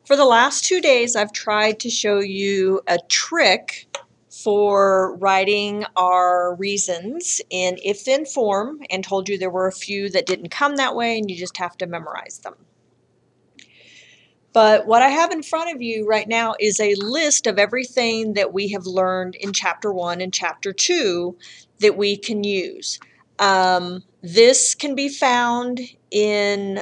For the last 2 days, I've tried to show you a trick for writing our reasons in if-then form and told you there were a few that didn't come that way and you just have to memorize them. But what I have in front of you right now is a list of everything that we have learned in Chapter 1 and Chapter 2 that we can use. This can be found in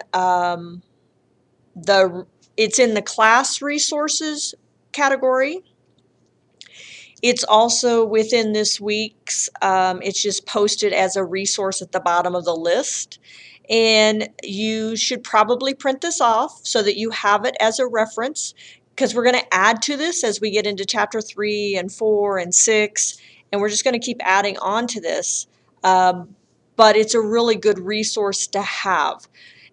it's in the class resources category. It's also within this week's, it's just posted as a resource at the bottom of the list. And you should probably print this off so that you have it as a reference, because we're going to add to this as we get into Chapter 3 and 4 and 6, and we're just going to keep adding on to this. But it's a really good resource to have.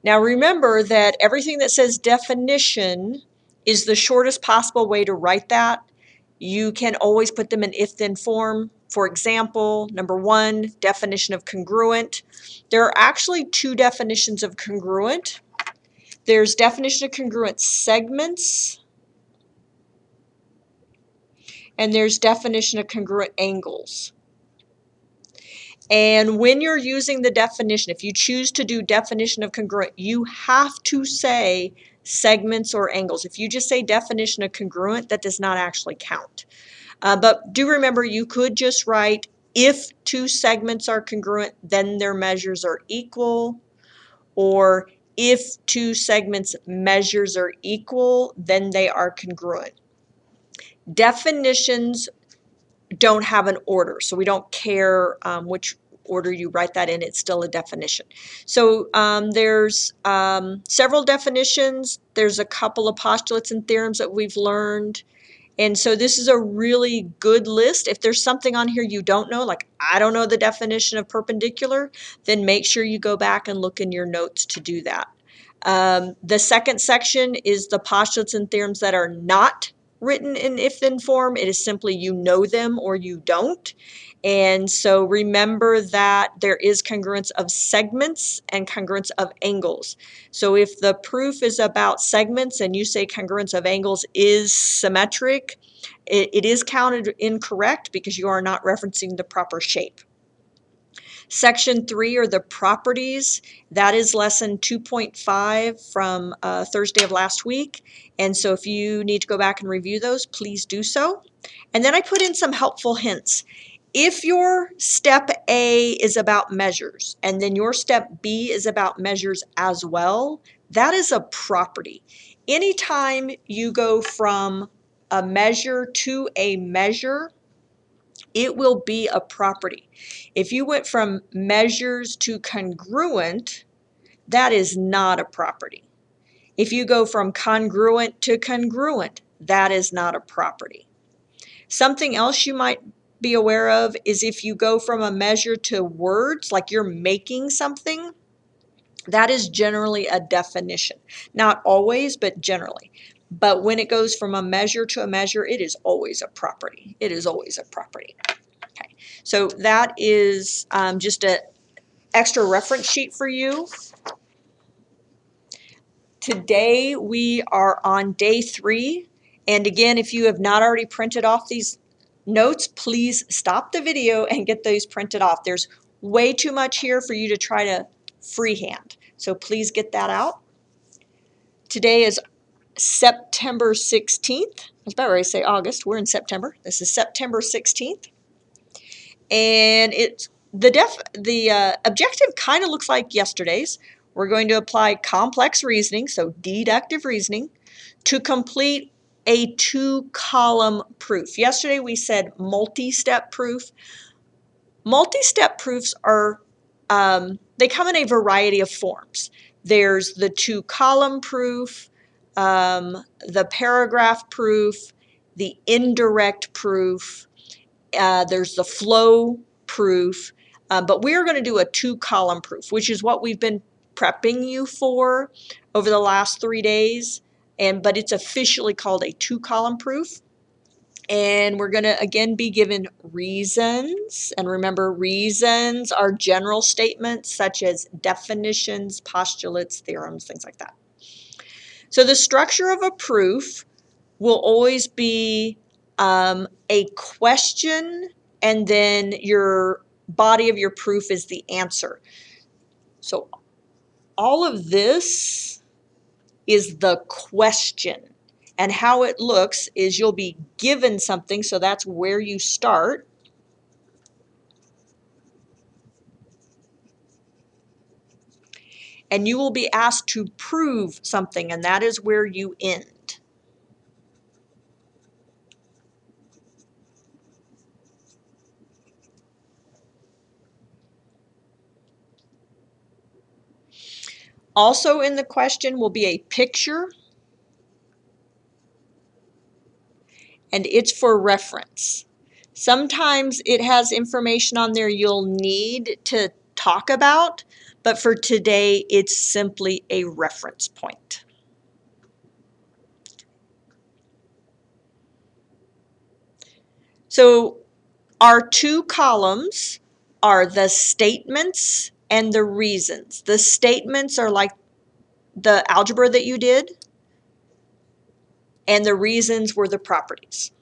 Now remember that everything that says definition is the shortest possible way to write that. You can always put them in if-then form. For example, number 1, definition of congruent. There are actually 2 definitions of congruent. There's definition of congruent segments, and there's definition of congruent angles. And when you're using the definition, if you choose to do definition of congruent, you have to say segments or angles. If you just say definition of congruent, that does not actually count. But do remember, you could just write if 2 segments are congruent, then their measures are equal, or if 2 segments measures are equal, then they are congruent. Definitions don't have an order, so we don't care which order you write that in, it's still a definition. So there's several definitions. There's a couple of postulates and theorems that we've learned. And so this is a really good list. If there's something on here you don't know, like I don't know the definition of perpendicular, then make sure you go back and look in your notes to do that. The second section is the postulates and theorems that are not written in if-then form. It is simply you know them or you don't. And so remember that there is congruence of segments and congruence of angles. So if the proof is about segments and you say congruence of angles is symmetric, it is counted incorrect because you are not referencing the proper shape. Section 3 are the properties. That is lesson 2.5 from Thursday of last week. And so if you need to go back and review those, please do so. And then I put in some helpful hints. If your step A is about measures and then your step B is about measures as well, that is a property. Anytime you go from a measure to a measure, it will be a property. If you went from measures to congruent, that is not a property. If you go from congruent to congruent, that is not a property. Something else you might be aware of is if you go from a measure to words, like you're making something, that is generally a definition. Not always, but generally. But when it goes from a measure to a measure, it is always a property. It is always a property. Okay, so that is just an extra reference sheet for you. Today we are on day 3. And again, if you have not already printed off these notes, please stop the video and get those printed off. There's way too much here for you to try to freehand. So please get that out. Today is September 16th. I was about ready to say August. We're in September. This is September 16th. And it's the objective kind of looks like yesterday's. We're going to apply complex reasoning, so deductive reasoning, to complete a 2-column proof. Yesterday we said multi-step proof. Multi-step proofs are, they come in a variety of forms. There's the 2-column proof, the paragraph proof, the indirect proof, there's the flow proof, but we're going to do a 2-column proof, which is what we've been prepping you for over the last 3 days, but it's officially called a 2-column proof. And we're going to again be given reasons, and remember, reasons are general statements such as definitions, postulates, theorems, things like that. So the structure of a proof will always be a question, and then your body of your proof is the answer. So all of this is the question. And how it looks is you'll be given something, so that's where you start. And you will be asked to prove something, and that is where you end. Also in the question will be a picture, and it's for reference. Sometimes it has information on there you'll need to talk about, but for today, it's simply a reference point. So our two columns are the statements and the reasons. The statements are like the algebra that you did, and the reasons were the properties.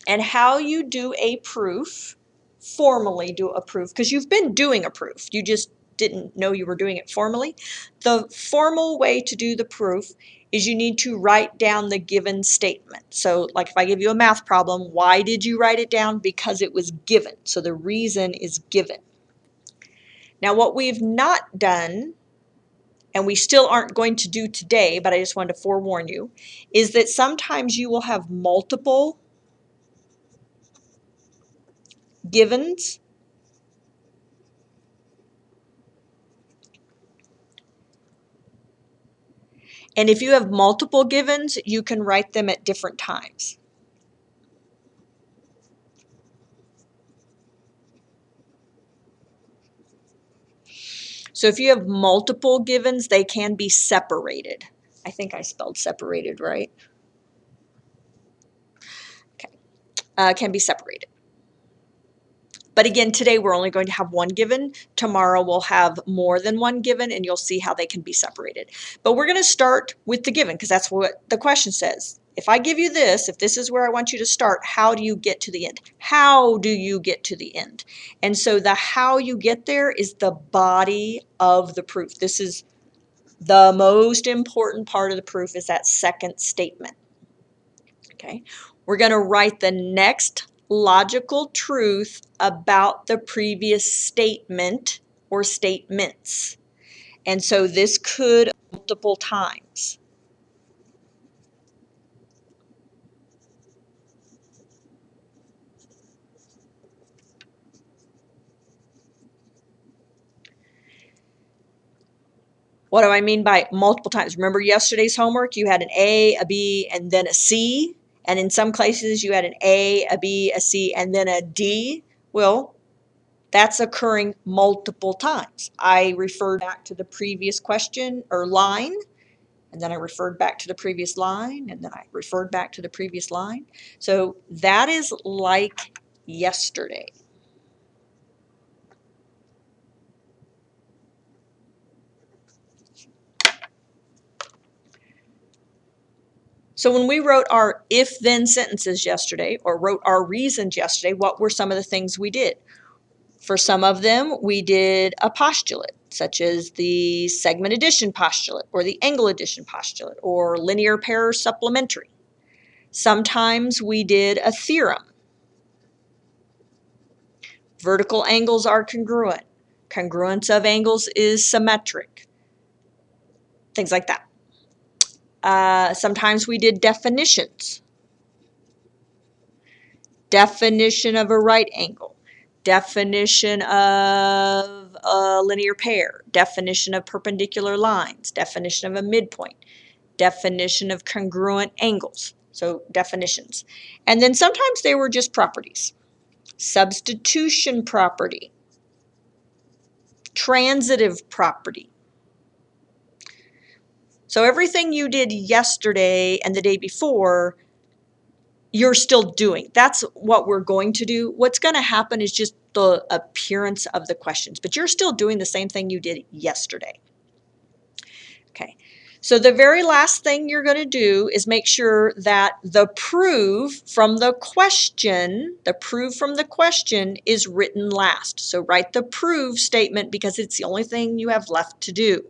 And how you do a proof, formally do a proof, because you've been doing a proof, you just didn't know you were doing it formally. The formal way to do the proof is you need to write down the given statement. So like if I give you a math problem, why did you write it down? Because it was given. So the reason is given. Now what we've not done, and we still aren't going to do today, but I just wanted to forewarn you, is that sometimes you will have multiple givens. And if you have multiple givens, you can write them at different times. So if you have multiple givens, they can be separated. I think I spelled separated right. Okay, can be separated. But again, today we're only going to have one given. Tomorrow we'll have more than one given, and you'll see how they can be separated. But we're going to start with the given because that's what the question says. If I give you this, if this is where I want you to start, how do you get to the end? How do you get to the end? And so the how you get there is the body of the proof. This is the most important part of the proof, is that second statement. Okay, we're going to write the next logical truth about the previous statement or statements. And so this could multiple times. What do I mean by multiple times? Remember yesterday's homework? You had an A, a B, and then a C. And in some places you had an A, a B, a C, and then a D. Well, that's occurring multiple times. I referred back to the previous question or line, and then I referred back to the previous line, and then I referred back to the previous line. So that is like yesterday. So when we wrote our if-then sentences yesterday, or wrote our reasons yesterday, what were some of the things we did? For some of them, we did a postulate, such as the segment addition postulate, or the angle addition postulate, or linear pair supplementary. Sometimes we did a theorem. Vertical angles are congruent. Congruence of angles is symmetric. Things like that. Sometimes we did definitions. Definition of a right angle. Definition of a linear pair. Definition of perpendicular lines. Definition of a midpoint. Definition of congruent angles. So definitions. And then sometimes they were just properties. Substitution property. Transitive property. So everything you did yesterday and the day before, you're still doing. That's what we're going to do. What's going to happen is just the appearance of the questions, but you're still doing the same thing you did yesterday. Okay, So the very last thing you're going to do is make sure that the proof from the question, is written last. So write the prove statement because it's the only thing you have left to do.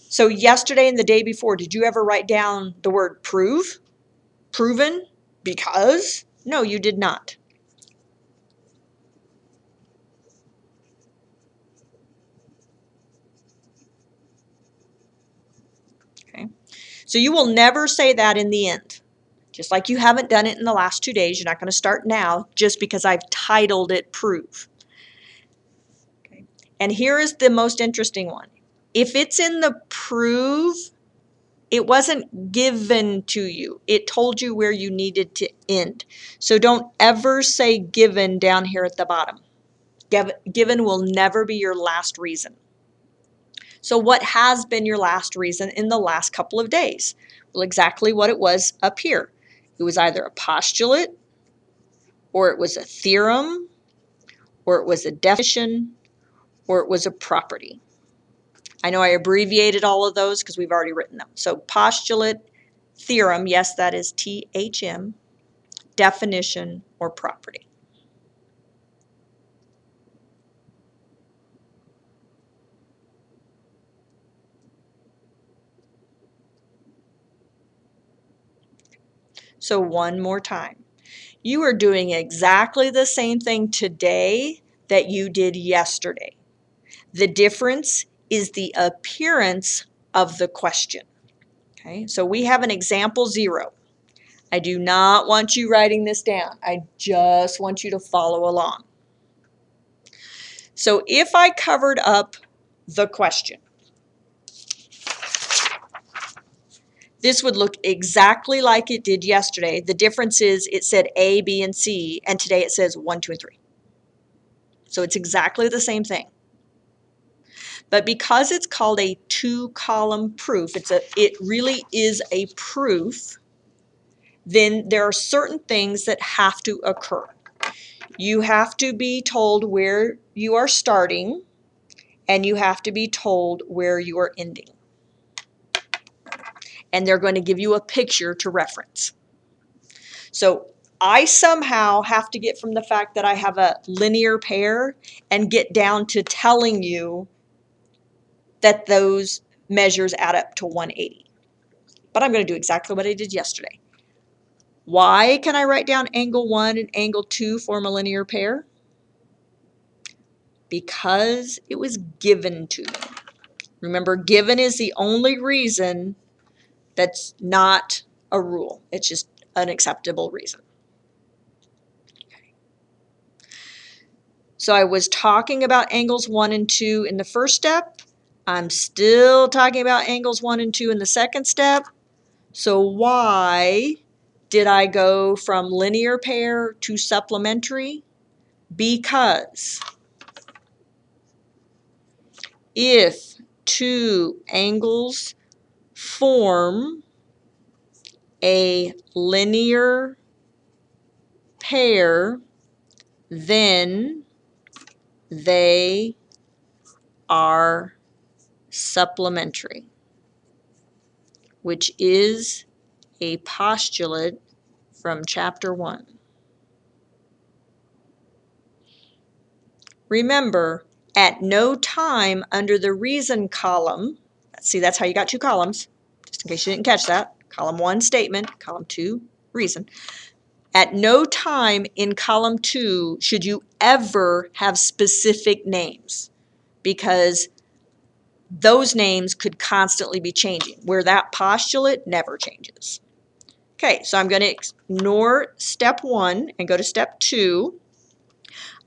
So yesterday and the day before, did you ever write down the word prove? Proven? Because? No, you did not. Okay. So you will never say that in the end. Just like you haven't done it in the last 2 days, you're not going to start now just because I've titled it prove. Okay. And here is the most interesting one. If it's in the prove, it wasn't given to you. It told you where you needed to end. So don't ever say given down here at the bottom. Given will never be your last reason. So what has been your last reason in the last couple of days? Well, exactly what it was up here. It was either a postulate, or it was a theorem, or it was a definition, or it was a property. I know I abbreviated all of those because we've already written them. So postulate, theorem, yes, that is THM, definition, or property. So one more time. You are doing exactly the same thing today that you did yesterday. The difference is the appearance of the question. Okay, so we have an example 0. I do not want you writing this down. I just want you to follow along. So if I covered up the question, this would look exactly like it did yesterday. The difference is it said A, B, and C, and today it says 1, 2, and 3. So it's exactly the same thing. But because it's called a 2-column proof, it really is a proof, then there are certain things that have to occur. You have to be told where you are starting, and you have to be told where you are ending. And they're going to give you a picture to reference. So I somehow have to get from the fact that I have a linear pair and get down to telling you that those measures add up to 180. But I'm going to do exactly what I did yesterday. Why can I write down angle 1 and angle 2 form a linear pair? Because it was given to me. Remember, given is the only reason that's not a rule. It's just an acceptable reason. So I was talking about angles 1 and 2 in the first step. I'm still talking about angles 1 and 2 in the second step. So why did I go from linear pair to supplementary? Because if two angles form a linear pair, then they are supplementary, which is a postulate from chapter 1. Remember, at no time under the reason column, see, that's how you got 2 columns, just in case you didn't catch that. Column 1, statement. Column 2, reason. At no time in column 2 should you ever have specific names, because those names could constantly be changing, where that postulate never changes. Okay, so I'm going to ignore step 1 and go to step 2.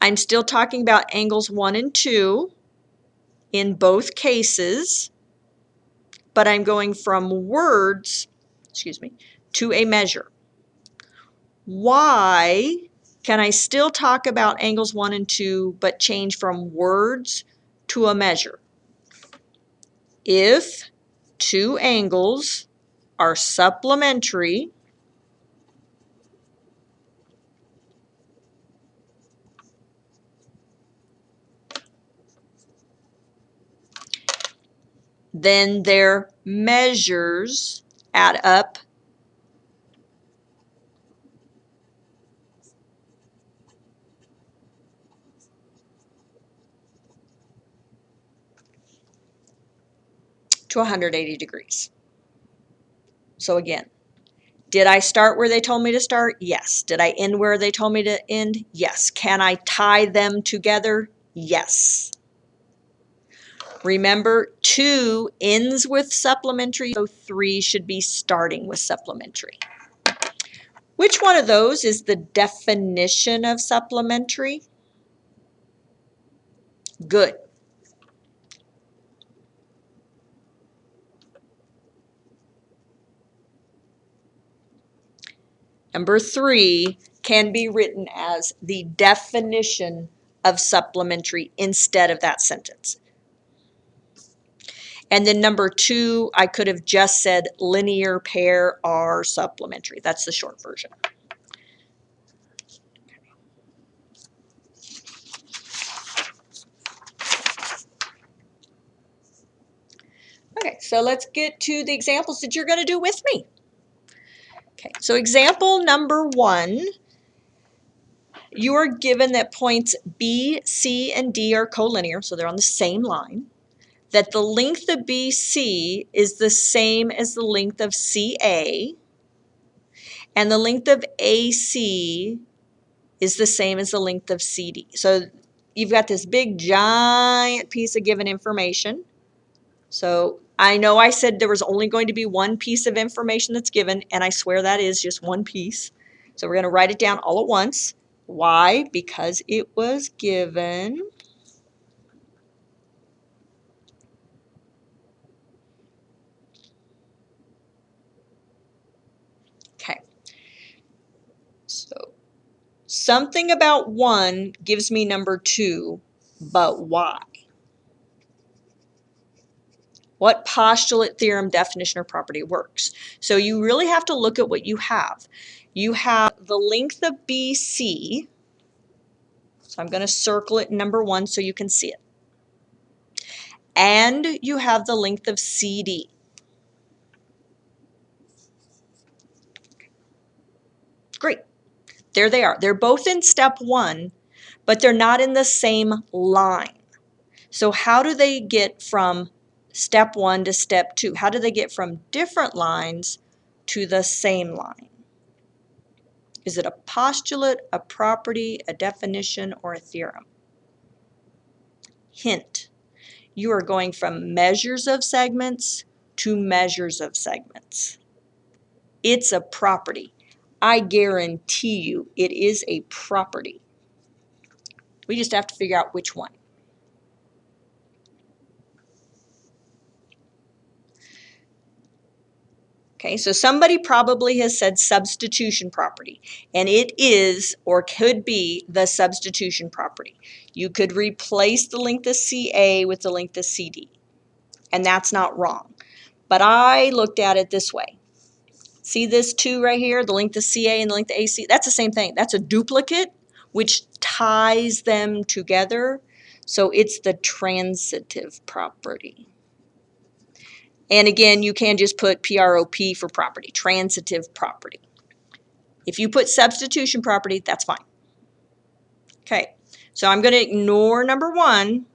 I'm still talking about angles 1 and 2 in both cases, but I'm going from words, to a measure. Why can I still talk about angles 1 and 2 but change from words to a measure? If 2 angles are supplementary, then their measures add up to 180 degrees. So again, did I start where they told me to start? Yes. Did I end where they told me to end? Yes. Can I tie them together? Yes. Remember, 2 ends with supplementary, so 3 should be starting with supplementary. Which one of those is the definition of supplementary? Good. Number 3 can be written as the definition of supplementary instead of that sentence. And then number 2, I could have just said linear pair are supplementary. That's the short version. Okay, so let's get to the examples that you're going to do with me. Okay, so example number 1, you are given that points B, C, and D are collinear, so they're on the same line, that the length of BC is the same as the length of CA, and the length of AC is the same as the length of CD. So you've got this big giant piece of given information. So I know I said there was only going to be one piece of information that's given, and I swear that is just one piece. So we're going to write it down all at once. Why? Because it was given. Okay. So something about 1 gives me number 2, but why? What postulate, theorem, definition, or property works? So you really have to look at what you have. You have the length of BC. So I'm going to circle it in number 1 so you can see it. And you have the length of CD. Great. There they are. They're both in step 1, but they're not in the same line. So how do they get from step 1 to step 2? How do they get from different lines to the same line? Is it a postulate, a property, a definition, or a theorem? Hint, you are going from measures of segments to measures of segments. It's a property. I guarantee you it is a property. We just have to figure out which one. Okay, so somebody probably has said substitution property, and it is or could be the substitution property. You could replace the length of CA with the length of CD, and that's not wrong. But I looked at it this way. See this 2 right here, the length of CA and the length of AC? That's the same thing. That's a duplicate, which ties them together. So it's the transitive property. And again, you can just put PROP for property, transitive property. If you put substitution property, that's fine. Okay, so I'm going to ignore number 1.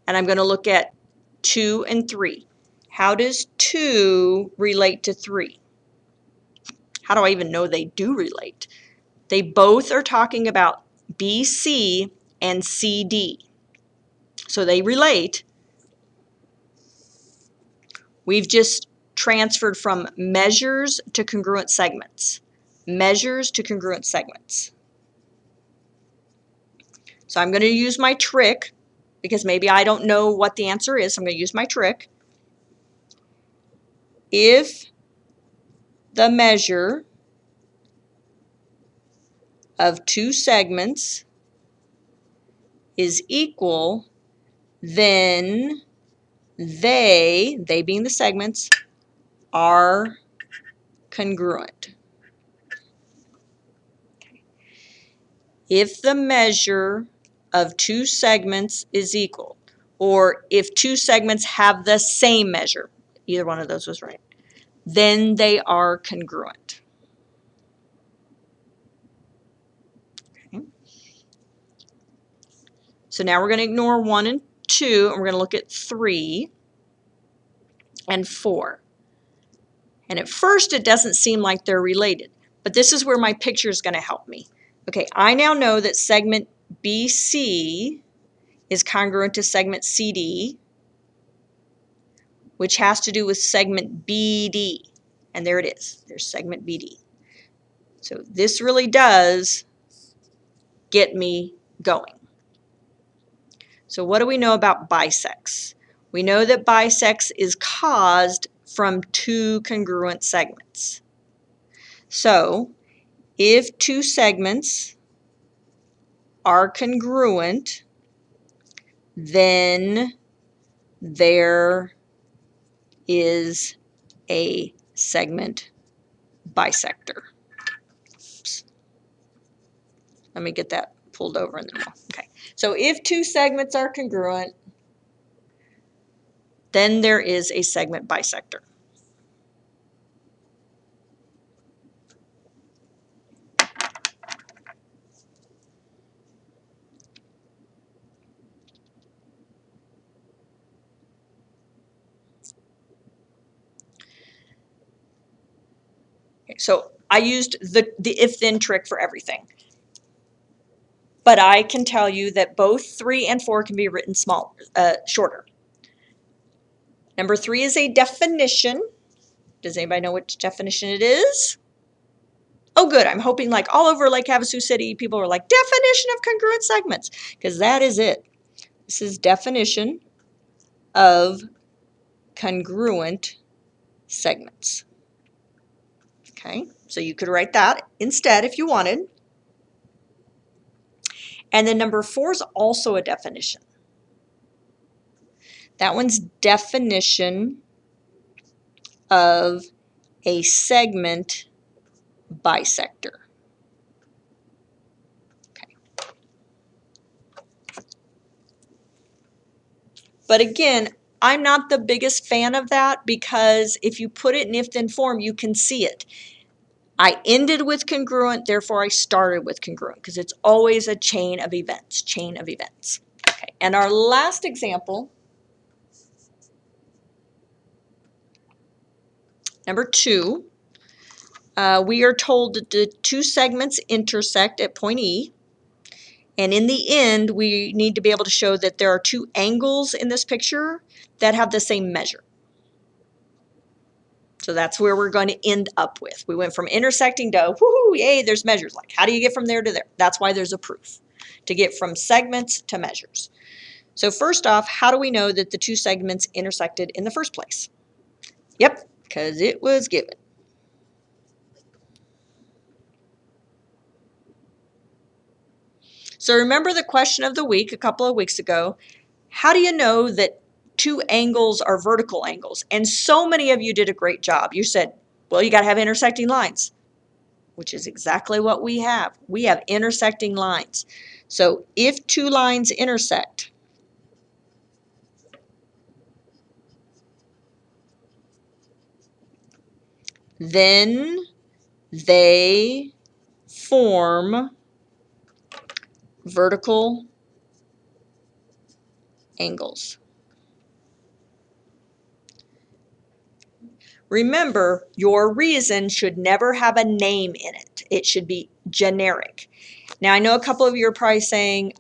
And I'm going to look at 2 and 3. How does 2 relate to 3? How do I even know they do relate? They both are talking about BC and CD. So they relate. We've just transferred from measures to congruent segments. Measures to congruent segments. So I'm going to use my trick because maybe I don't know what the answer is. So I'm going to use my trick. If the measure of 2 segments is equal, then they being the segments, are congruent. If the measure of two segments is equal, or if two segments have the same measure, either one of those was right, then they are congruent. Okay. So now we're going to ignore 1 and 2, and we're going to look at 3 and 4. And at first it doesn't seem like they're related, but this is where my picture is going to help me. Okay, I now know that segment BC is congruent to segment CD, which has to do with segment BD. And there it is. There's segment BD. So this really does get me going. So what do we know about bisects? We know that bisects is caused from two congruent segments. So if two segments are congruent, then there is a segment bisector. Oops. Let me get that pulled over in the middle. Okay. So if two segments are congruent, then there is a segment bisector. Okay, so I used the if-then trick for everything. But I can tell you that both 3 and 4 can be written shorter. Number 3 is a definition. Does anybody know which definition it is? Oh, good. I'm hoping like all over Lake Havasu City, people are like, definition of congruent segments, because that is it. This is definition of congruent segments. Okay, so you could write that instead if you wanted. And then number 4 is also a definition. That one's definition of a segment bisector. Okay. But again, I'm not the biggest fan of that, because if you put it in if-then form, you can see it. I ended with congruent, therefore I started with congruent, because it's always a chain of events, Okay, and our last example, number 2, we are told that the two segments intersect at point E, and in the end, we need to be able to show that there are two angles in this picture that have the same measure. So that's where we're going to end up with. We went from intersecting to, woohoo, yay, there's measures. Like, how do you get from there to there? That's why there's a proof, to get from segments to measures. So first off, how do we know that the two segments intersected in the first place? Yep, because it was given. So remember the question of the week a couple of weeks ago, how do you know that two angles are vertical angles? And so many of you did a great job. You said, well, you got to have intersecting lines, which is exactly what we have. We have intersecting lines. So if two lines intersect, then they form vertical angles. Remember, your reason should never have a name in it. It should be generic. Now, I know a couple of you are probably saying,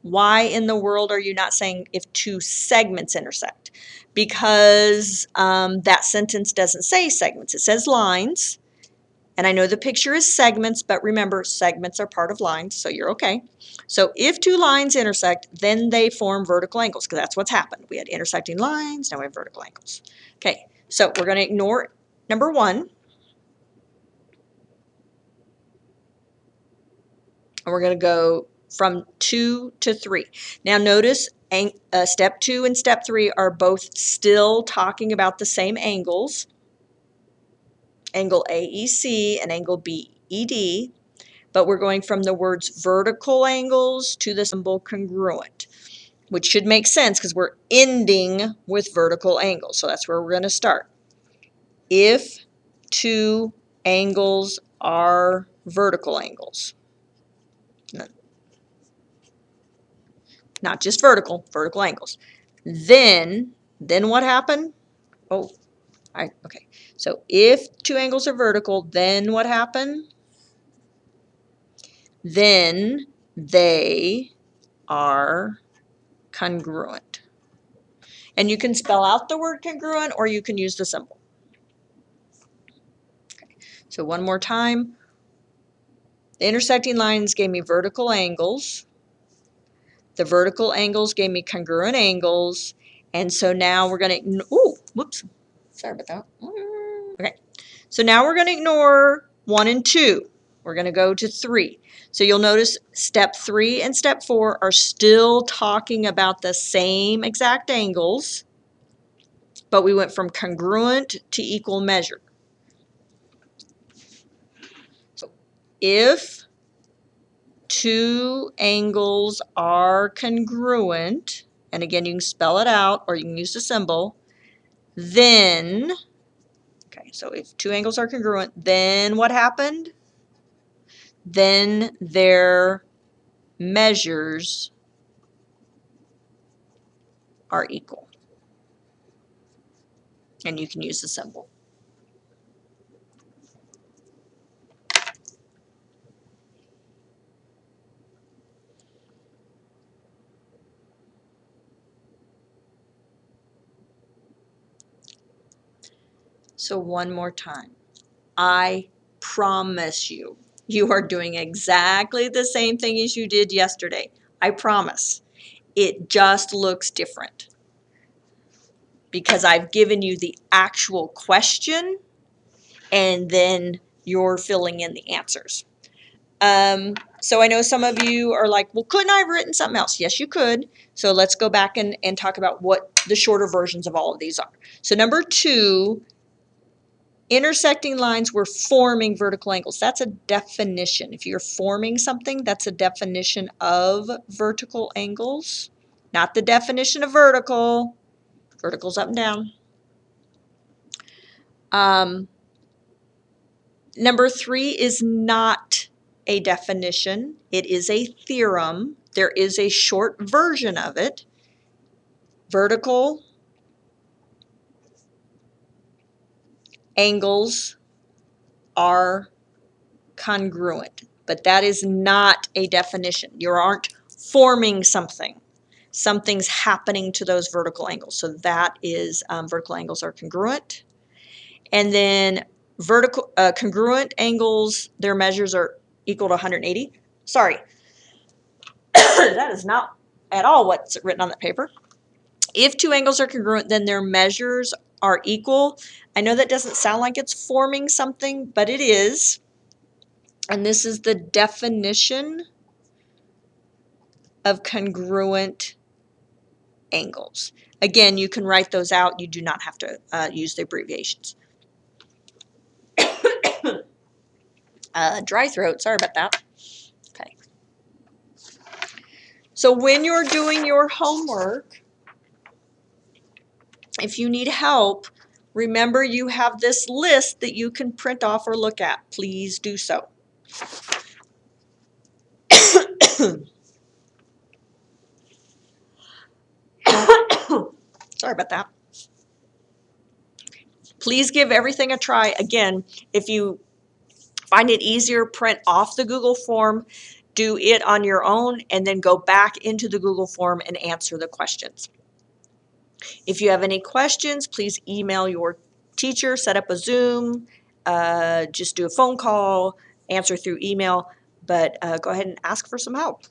why in the world are you not saying if two segments intersect? Because that sentence doesn't say segments. It says lines. And I know the picture is segments, but remember, segments are part of lines, so you're okay. So if two lines intersect, then they form vertical angles, because that's what's happened. We had intersecting lines, now we have vertical angles. Okay, so we're going to ignore number 1. And we're going to go from 2 to 3. Now notice step 2 and step 3 are both still talking about the same angles, angle AEC and angle BED, but we're going from the words vertical angles to the symbol congruent, which should make sense because we're ending with vertical angles. So that's where we're going to start. If two angles are vertical angles, not just vertical, vertical angles, then what happened? Oh, okay. So if two angles are vertical, then what happened? Then they are congruent. And you can spell out the word congruent or you can use the symbol. Okay. So one more time. The intersecting lines gave me vertical angles. The vertical angles gave me congruent angles. And so now we're going to, ooh, whoops. Sorry about that. Okay. So now we're going to ignore 1 and 2. We're going to go to 3. So you'll notice step 3 and step 4 are still talking about the same exact angles, but we went from congruent to equal measure. So if two angles are congruent, and again you can spell it out or you can use the symbol, then, okay, so if two angles are congruent, then what happened? Then their measures are equal. And you can use the symbol. So one more time. I promise you, you are doing exactly the same thing as you did yesterday. I promise. It just looks different because I've given you the actual question and then you're filling in the answers. So I know some of you are like, well, couldn't I have written something else? Yes, you could. So let's go back and talk about what the shorter versions of all of these are. So number 2, intersecting lines were forming vertical angles. That's a definition. If you're forming something, that's a definition of vertical angles, not the definition of vertical. Vertical's up and down. Number 3 is not a definition. It is a theorem. There is a short version of it. Vertical angles are congruent, but that is not a definition. You aren't forming something. Something's happening to those vertical angles. So that is vertical angles are congruent. And then vertical congruent angles, their measures are equal to 180. Sorry, that is not at all what's written on that paper. If two angles are congruent, then their measures are equal. I know that doesn't sound like it's forming something, but it is. And this is the definition of congruent angles. Again, you can write those out. You do not have to use the abbreviations. Dry throat, sorry about that. Okay. So when you're doing your homework, if you need help, remember you have this list that you can print off or look at. Please do so. Sorry about that. Please give everything a try. Again, if you find it easier, print off the Google form, do it on your own, and then go back into the Google form and answer the questions. If you have any questions, please email your teacher, set up a Zoom, just do a phone call, answer through email, but go ahead and ask for some help.